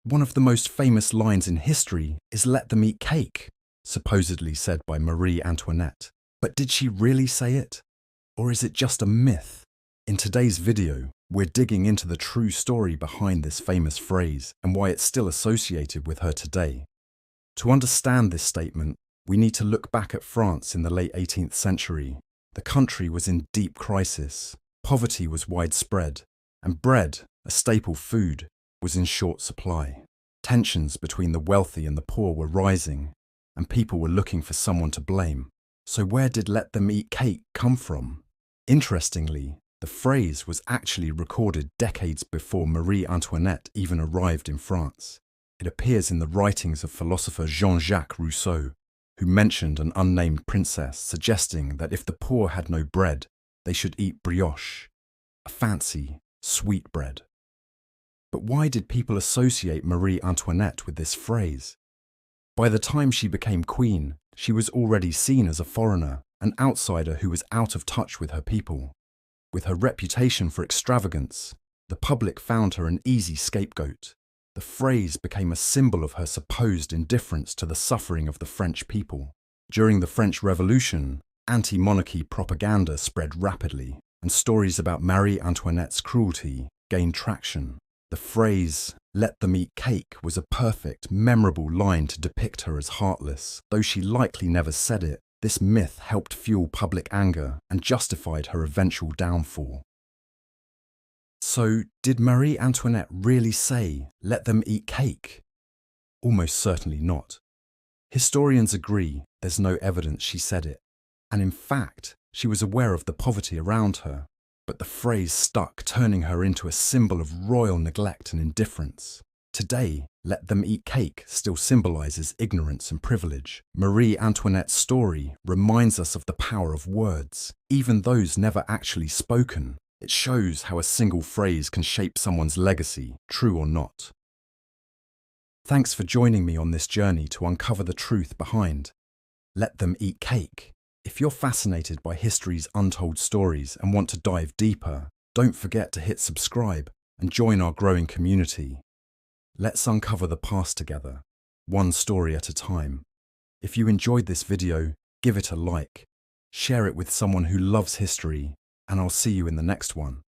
One of the most famous lines in history is "let them eat cake," supposedly said by Marie Antoinette. But did she really say it? Or is it just a myth? In today's video, we're digging into the true story behind this famous phrase and why it's still associated with her today. To understand this statement, we need to look back at France in the late 18th century. The country was in deep crisis, poverty was widespread, and bread, a staple food, was in short supply. Tensions between the wealthy and the poor were rising, and people were looking for someone to blame. So where did "let them eat cake" come from? Interestingly, the phrase was actually recorded decades before Marie Antoinette even arrived in France. It appears in the writings of philosopher Jean-Jacques Rousseau, who mentioned an unnamed princess suggesting that if the poor had no bread, they should eat brioche, a fancy, sweet bread. But why did people associate Marie Antoinette with this phrase? By the time she became queen, she was already seen as a foreigner, an outsider who was out of touch with her people. With her reputation for extravagance, the public found her an easy scapegoat. The phrase became a symbol of her supposed indifference to the suffering of the French people. During the French Revolution, anti-monarchy propaganda spread rapidly, and stories about Marie Antoinette's cruelty gained traction. The phrase, "let them eat cake," was a perfect, memorable line to depict her as heartless. Though she likely never said it, this myth helped fuel public anger and justified her eventual downfall. So, did Marie Antoinette really say, "let them eat cake"? Almost certainly not. Historians agree there's no evidence she said it, and in fact, she was aware of the poverty around her, but the phrase stuck, turning her into a symbol of royal neglect and indifference. Today, "let them eat cake" still symbolizes ignorance and privilege. Marie Antoinette's story reminds us of the power of words, even those never actually spoken. It shows how a single phrase can shape someone's legacy, true or not. Thanks for joining me on this journey to uncover the truth behind "let them eat cake." If you're fascinated by history's untold stories and want to dive deeper, don't forget to hit subscribe and join our growing community. Let's uncover the past together, one story at a time. If you enjoyed this video, give it a like, share it with someone who loves history, and I'll see you in the next one.